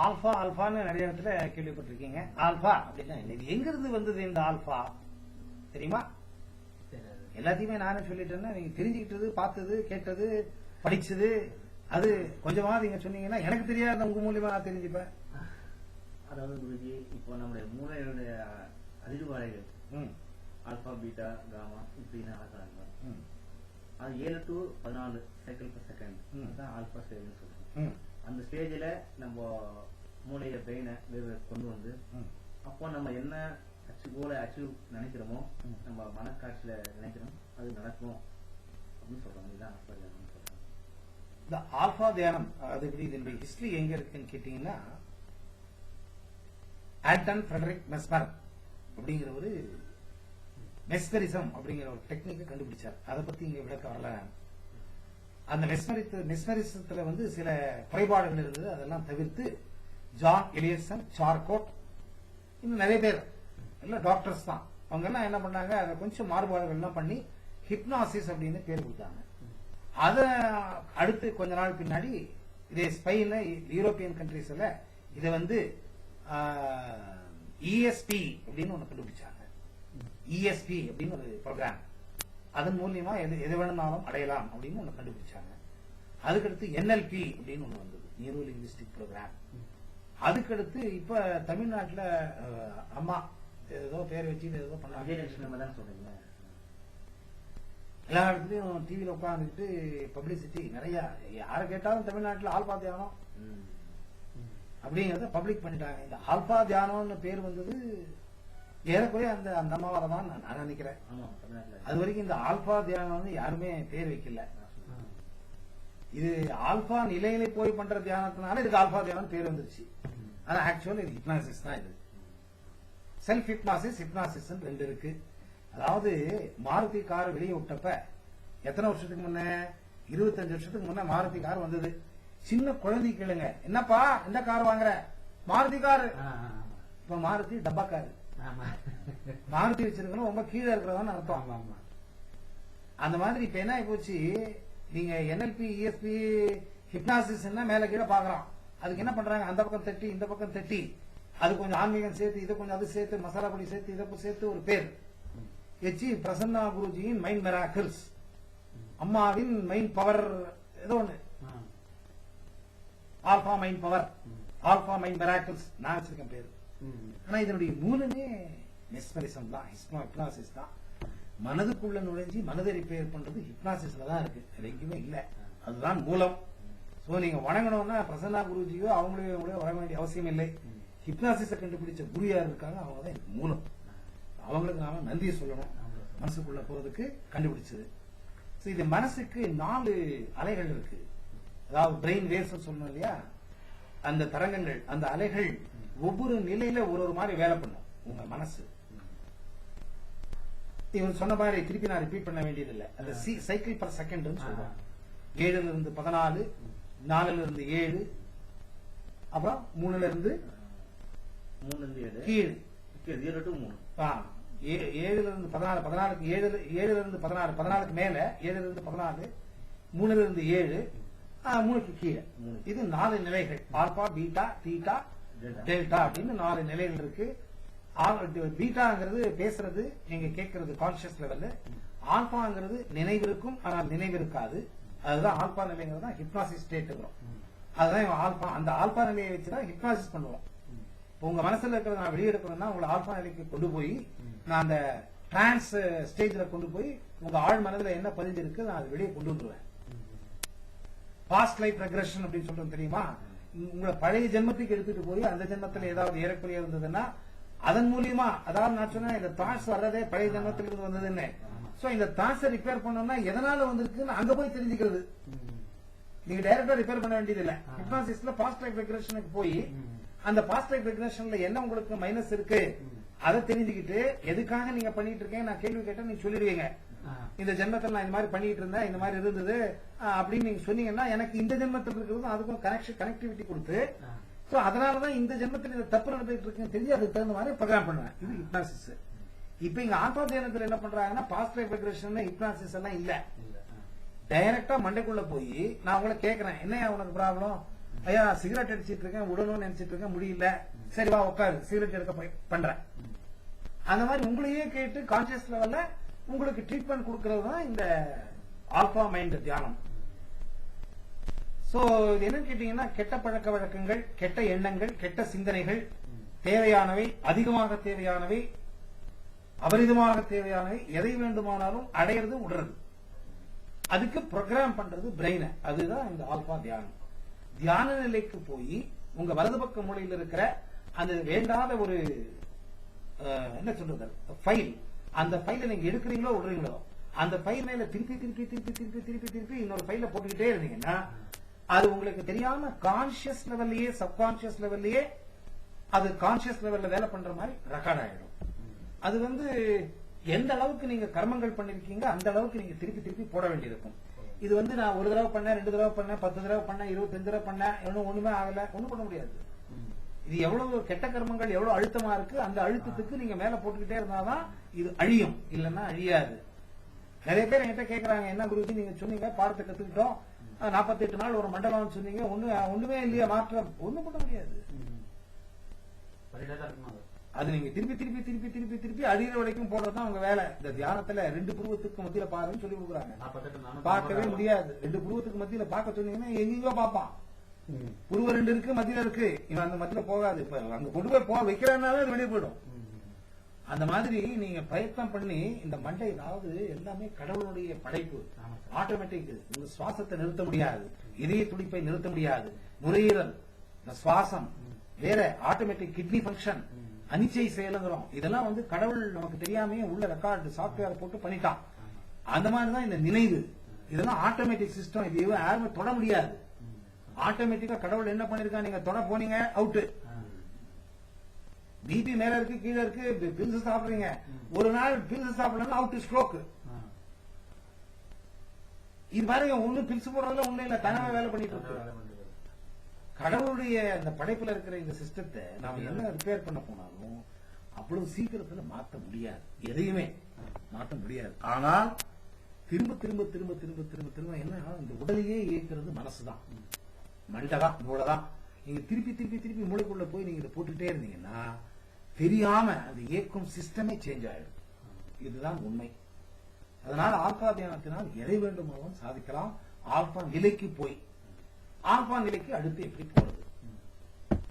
Alpha ஆல்பான்னு நிறைய இடத்துல கேள்விப்பட்டிருக்கீங்க. Alpha அப்படின்னா இது எங்க இருந்து வந்தது இந்த ஆல்பா தெரியுமா? எல்லாத்தையுமே நானே சொல்லிட்டேன்னா நீங்க தெரிஞ்சுக்கிட்டது, பார்த்தது, கேட்டது, படிச்சது அது கொஞ்சமா நீங்க சொன்னீங்கன்னா எனக்கு தெரியாத உங்க மூலியமா நான் தெரிஞ்சுப்பேன். அதாவது குருஜி, இப்போ நம்முடைய மூளையுடைய அதிர்வலைகள் ஆல்பா, பீட்டா, காமா இப்படின்னு ஆகிறாங்க. அது 7 to 14 சைக்கிள் பர் செகண்ட் தான் ஆல்பா ஸ்டேஜ்னு சொல்றோம். அந்த ஸ்டேஜில் நம்ம மூளைய பிரெயினை கொண்டு வந்து அப்போ நம்ம என்ன கோலை அச்சீவ் நினைக்கிறோமோ, நம்ம மனக்காட்சியில நினைக்கிறோம் அது நடக்கும் அப்படின்னு சொல்றாங்க. இதுதான் ஆல்பா தியானம் சொல்றாங்க. இந்த ஆல்பா தியானம் அது எப்படி இதனுடைய ஹிஸ்டரி எங்க இருக்குன்னு கேட்டீங்கன்னா, ஆல்டன் ஃபிரெடரிக் மெஸ்மர் அப்படிங்கிற ஒரு மெஸ்மரிசம் அப்படிங்கிற ஒரு டெக்னிக்கை கண்டுபிடிச்சார். அதை பத்தி இங்க விளக்க வரல. அந்த மெஸ்மரிசத்துல வந்து சில குறைபாடுகள் இருந்தது. அதெல்லாம் தவிர்த்து ஜான் எலியர்சன், சார்கோட், இன்னும் நிறைய பேர் எல்லாம் டாக்டர்ஸ் தான். அவங்க எல்லாம் என்ன பண்ணாங்க, அதை கொஞ்சம் மாறுபாடுகள் எல்லாம் பண்ணி ஹிப்னாசிஸ் அப்படின்னு பேர் கொடுத்தாங்க. அதை அடுத்து கொஞ்ச நாள் பின்னாடி இதே ஸ்பெயின்ல, யூரோப்பியன் கண்ட்ரீஸ்ல இதை வந்து இஎஸ்பி அப்படின்னு ஒண்ணு கண்டுபிடிச்சாங்க. இஎஸ்பி அப்படின்னு ஒரு ப்ரோக்ராம், அதன் மூலியமா எது வேணும்னாலும் அடையலாம் அப்படின்னு ஒண்ணு கண்டுபிடிச்சாங்க. அதுக்கடுத்து என்எல்பி அப்படின்னு ஒண்ணு வந்தது, நியூரோ லிங்குவிஸ்டிக் ப்ரோக்ராம். அதுக்கடுத்து இப்ப தமிழ்நாட்டில் அம்மா ஏதோ பேர் வச்சு ஏதோ பண்ணாங்க. எல்லா இடத்துலயும் டிவியில உட்காந்துட்டு பப்ளிசிட்டி நிறைய, யாரை கேட்டாலும் தமிழ்நாட்டில் ஆல்பா தியானம் அப்படிங்கறத பப்ளிக் பண்ணிட்டாங்க. இந்த ஆல்பா தியானம்னு பேர் வந்தது ஏறக்குறைய அந்த அந்த அம்மாவால தான் நான் நினைக்கிறேன். அது வரைக்கும் இந்த ஆல்பா தியானம் வந்து யாருமே பேர் வைக்கல. இது ஆல்பா நிலையில போய் பண்ற தியானத்தினால இதுக்கு ஆல்பா தியானம் பேர் வந்துருச்சு. ஆனா ஆக்சுவலா இது ஹிப்னாசிஸ் தான். இது செல்ஃப் ஹிப்னாசிஸ், ஹிப்னாசிஸ் ரெண்டு இருக்கு. அதாவது மாருதி கார் வெளியே விட்டப்ப எத்தனை வருஷத்துக்கு முன்ன, 25 வருஷத்துக்கு முன்ன மாருதி கார் வந்தது. சின்ன குழந்தை கேளுங்க, என்னப்பா இந்த கார் வாங்குற, மாருதி கார். இப்ப மாருதி டப்பா காரு. மாருதி வச்சிருக்கணும் ரொம்ப கீழே இருக்கிறதான்னு அர்த்தம். அந்த மாதிரி இப்ப என்ன போச்சு, நீங்க என்எல்பி, இஎஸ்பி, ஹிப்னாசிஸ் மேல கீழே பாக்குறோம். அதுக்கு என்ன பண்றாங்க, அந்த பக்கம் தட்டி இந்த பக்கம் தட்டி அது கொஞ்சம் ஆன்மீகம் சேர்த்து, இதை கொஞ்சம் அது சேர்த்து, மசாலா பொடி சேர்த்து, இதை சேர்த்து ஒரு பேர் வச்சு பிரசன்னா குருஜியின் மைண்ட் மிராக்கிள்ஸ், அம்மாவின் மைண்ட் பவர், ஏதோ ஒண்ணு alpha mind power, alpha mind miracles நான் வச்சிருக்கேன் பேரு. ஆனா இதனுடைய மூலமே மெஸ்மரிசம் தான், ஹிப்னாசிஸ் தான். மனதுக்குள்ள நுழைஞ்சி மனதை ரிப்பேர் பண்றது ஹிப்னாசிஸ்ல தான் இருக்கு, அது எங்கேயுமே இல்ல. அதுதான் மூலம். சோ நீங்க வணங்கணும்னா பிரசன்னா குருஜியோ அவங்களையோ வணங்க வேண்டிய அவசியம் இல்லை. ஹிப்னாசிஸை கண்டுபிடிச்ச குரு யார் இருக்காங்க, அவங்க தான் எனக்கு மூலம். அவங்களுக்கு நாம நன்றியை சொல்லணும், மனசுக்குள்ள போறதுக்கு கண்டுபிடிச்சது. இது மனசுக்கு 4 அலைகள் இருக்கு. அதாவது பிரெயின் வேவ்ஸ் சொல்லணும் இல்லையா, அந்த தரங்கங்கள், அந்த அலைகள் ஒவ்வொரு நிலையில ஒரு மாதிரி வேலை பண்ணும் உங்க மனசு. இவர் சொன்ன மாதிரி திருப்பி நான் ரிப்பீட் பண்ண வேண்டியது இல்லை. அந்த சைக்கிள் பர் செகண்ட் சொல்றோம். 7ல இருந்து 14, 4ல இருந்து 7, அப்புறம் 3ல இருந்து கீழ் 7 to 3, 7ல இருந்து 14, 14க்கு 7ல இருந்து 14, 14க்கு மேல 7ல இருந்து 14, 3ல இருந்து 7, 3க்கு கீழே. இது 4 நிலைகள். ஆல்பா, பீட்டா, தீட்டா, டெல்டா அப்படின்னு 4 நிலைகள் இருக்கு. பீட்டாங்கிறது பேசுறது, நீங்க கேட்கறது கான்சியஸ் லெவல்ல. ஆல்பாங்கிறது நினைவு இருக்கும் ஆனால் நினைவு இருக்காது. அதுதான் ஆல்பா நிலைங்கிறது தான் ஹிப்னாசிஸ் ஸ்டேட். அதுதான் ஆல்பா. அந்த ஆல்பா நிலையை வச்சுதான் ஹிப்னாசிஸ் பண்ணுவோம். உங்க மனசுல இருக்கிறத நான் வெளியெடுக்கணும்னா உங்களை ஆல்பா நிலைக்கு கொண்டு போய் நான் அந்த டிரான்ஸ் ஸ்டேஜ்ல கொண்டு போய் உங்க ஆழ் மனதுல என்ன பதிஞ்சிருக்கு நான் அதை வெளியே கொண்டு வந்துருவேன். பாஸ்ட் லைஃப் ரெக்ரெஷன் அப்படின்னு சொல்றோம் தெரியுமா, உங்களை பழைய ஜென்மத்துக்கு எடுத்துட்டு போய் அந்த ஜென்மத்துல ஏதாவது ஏறக்குறைய இருந்ததுன்னா அதன் மூலியமா, அதாவது நான் சொன்னேன் இந்த தாட்ஸ் வர்றதே பழைய ஜென்மத்துல இருந்து வந்ததுன்னு. சோ இந்த தாட்ஸை ரிப்பேர் பண்ணோம்னா எதனால வந்திருக்குன்னு அங்க போய் தெரிஞ்சுக்கிறது. நீங்க டைரக்டா ரிப்பேர் பண்ண வேண்டியது இல்ல. ஹிப்னாசிஸ்ல பாஸ்ட் லைஃப் ரெக்ரெஷனுக்கு போய் அந்த பாஸ்ட் லைஃப் ரெக்ரெஷன்ல என்ன உங்களுக்கு மைனஸ் இருக்கு அதை தெரிஞ்சுக்கிட்டு எதுக்காக நீங்க பண்ணிட்டு இருக்கீங்க நான் கேள்வி கேட்டா நீங்க சொல்லிடுவீங்க. இந்த ஜென்மத்தில் நான் இந்த மாதிரி பண்ணிட்டு இருந்தேன், இந்த மாதிரி இருந்தது அப்படின்னு நீங்க சொன்னீங்கன்னா எனக்கு இந்த ஜென்மத்தில் இருக்கிறது அதுக்கும் கனெக்டிவிட்டி கொடுத்து அதனாலதான் இந்த ஜென்மத்தில் இந்த தப்பு நடந்துட்டு இருக்குன்னு தெரிஞ்சு அதுக்கு தகுந்த மாதிரி ப்ரோக்ராம் பண்ணுவேன். இது ஹிப்னாசிஸ். இப்ப இங்க ஆல்பா தியானத்துல என்ன பண்றாங்கன்னா பாஸ்ட் லைஃப் ரெக்ரெஷன், ஹிப்னாசிஸ் எல்லாம் இல்ல. டைரக்டா மண்டைக்குள்ள போய் நான் உங்களை கேட்கிறேன், என்ன உனக்கு ப்ராப்ளம், ஐயா சிகரெட் அடிச்சிட்டு இருக்கேன், விடணும்னு நினைச்சிட்டு இருக்கேன், முடியல, சரி வா உட்காரு சிகரெட் எடுக்க பண்றேன். அந்த மாதிரி உங்களையே கேட்டு கான்சியஸ் லெவல்ல உங்களுக்கு ட்ரீட்மெண்ட் கொடுக்கறது தான் இந்த ஆல்பா மைண்ட் தியானம். சோ இது என்னன்னு கேட்டீங்கன்னா, கெட்ட பழக்க வழக்கங்கள், கெட்ட எண்ணங்கள், கெட்ட சிந்தனைகள், தேவையானவை, அதிகமாக தேவையானவை, அபரிதமாக தேவையானவை, எதை வேண்டுமானாலும் அடையிறது விடுறது, அதுக்கு ப்ரோக்ராம் பண்றது பிரெயினை. அதுதான் இந்த ஆல்பா தியானம். தியான நிலைக்கு போய் உங்க வலது பக்க மூலையில் இருக்கிற அந்த வேண்டாத ஒரு என்ன சொல்றது ஃபைல், அந்த ஃபைலை நீங்க எடுக்கிறீங்களோ விடுறீங்களோ, அந்த ஃபைல் மேல திருப்பி திருப்பி திருப்பி திருப்பி திருப்பி திருப்பி இன்னொரு ஃபைல போட்டுக்கிட்டே இருந்தீங்கன்னா அது உங்களுக்கு தெரியாம கான்சியஸ் லெவல்லயே சப்கான்சியஸ் லெவல்லயே அது கான்சியஸ் லெவல்ல வேலை பண்ற மாதிரி ரெக்கார்ட் ஆயிடும். அது எந்த அளவுக்கு நீங்க கர்மங்கள் பண்ணிருக்கீங்க அந்த அளவுக்கு நீங்க திருப்பி திருப்பி போட வேண்டியிருக்கும். இது நான் ஒரு தடவை பண்ணேன், 2 தடவை பண்ணேன், 10 தடவை பண்ணேன், 25 தடவை பண்ணேன், ஒண்ணுமே ஆகல, ஒண்ணும் பண்ண முடியாது. இது எவ்வளவு கெட்ட கர்மங்கள் எவ்வளவு அழுத்தமா இருக்கு, அந்த அழுத்தத்துக்கு நீங்க மேல போட்டுக்கிட்டே இருந்தாதான் இது அழியும், இல்லன்னா அழியாது. நிறைய பேர் என்கிட்ட கேக்குறாங்க, என்ன குருஜி நீங்க சொன்னீங்க பாடத்தை கத்துக்கிட்டோம், 48 நாள் ஒரு மண்டலம் சொன்னீங்க, ஒண்ணுமே இல்லையா மாற்றம், ஒண்ணும் பண்ண முடியாது. அது நீங்க திருப்பி திருப்பி திருப்பி திருப்பி திருப்பி அடிக்கிற வரைக்கும் போடுறதுதான் உங்க வேலை. இந்த தியானத்துல 2 புருவத்துக்கு மத்தியில பாருன்னு சொல்லி கொடுக்குறாங்க. பார்க்கவே முடியாது. 2 புருவத்துக்கு மத்தியில பார்க்க சொன்னீங்கன்னா எங்கேயோ பார்ப்பான். புருவ 2 இருக்கு, மத்தியில இருக்கு, இவன் அந்த மத்தியில போகாது. இப்ப அங்க கொண்டு போய் வைக்கிறனால வெளியே போயிடும். அந்த மாதிரி நீங்க பிரயத்னம் பண்ணி இந்த மண்டை, அதாவது எல்லாமே கடவுளுடைய படைப்பு, ஆட்டோமேட்டிக். உங்க சுவாசத்தை நிறுத்த முடியாது, இதய துடிப்பை நிறுத்த முடியாது, நுரையீரல், இந்த சுவாசம் வேற, ஆட்டோமேட்டிக் கிட்னி பங்கன், அனிச்சை செயலுங்கிறோம். இதெல்லாம் கடவுள் நமக்கு தெரியாமே உள்ள ரெக்கார்டு சாப்ட்வேர் போட்டு பண்ணிட்டான். அந்த மாதிரிதான் இந்த நினைவு, இதெல்லாம் ஆட்டோமேட்டிக் சிஸ்டம். இது யாருமே தொட முடியாது. ஆட்டோமேட்டிக்கா கடவுள் என்ன பண்ணிருக்கான், நீங்க தொட போனீங்க அவுட்டு. பிபி மேல இருக்கு, கீழே இருக்கு, பில்ஸ் சாப்பிடுறீங்க, ஒரு நாள் பில்ஸ் சாப்பிடலாம் அவுட், ஸ்ட்ரோக். இது பாருங்க, ஒண்ணு பில்ஸ் போடுறதுல ஒண்ணு இல்ல, தனவே வேலை பண்ணிட்டு இருக்கு. கடவுளுடைய இந்த படைப்புல இருக்கிற இந்த சிஸ்டத்தை நாம என்ன ரிப்பேர் பண்ண போனாலும் அவ்வளவு சீக்கிரத்துல மாற்ற முடியாது, எதையுமே மாற்ற முடியாது. ஆனால் திரும்ப திரும்ப திரும்ப திரும்ப திரும்ப திரும்ப என்ன, இந்த உடலையே இயக்கிறது மனசுதான், மண்டதான், மூளைதான். நீங்க திருப்பி திருப்பி திருப்பி மூளைக்குள்ள போய் நீங்க இதை போட்டுட்டே இருந்தீங்கன்னா தெரியாம அந்த இயக்கும் சிஸ்டமே சேஞ்ச் ஆயிடும். இதுதான் உண்மை. அதனால ஆல்பா தியானத்தினால் எதை வேண்டுமானாலும் சாதிக்கலாம். ஆல்பா நிலைக்கு போய் ஆல்பா நிலைக்கு அடுத்து எப்படி போறது?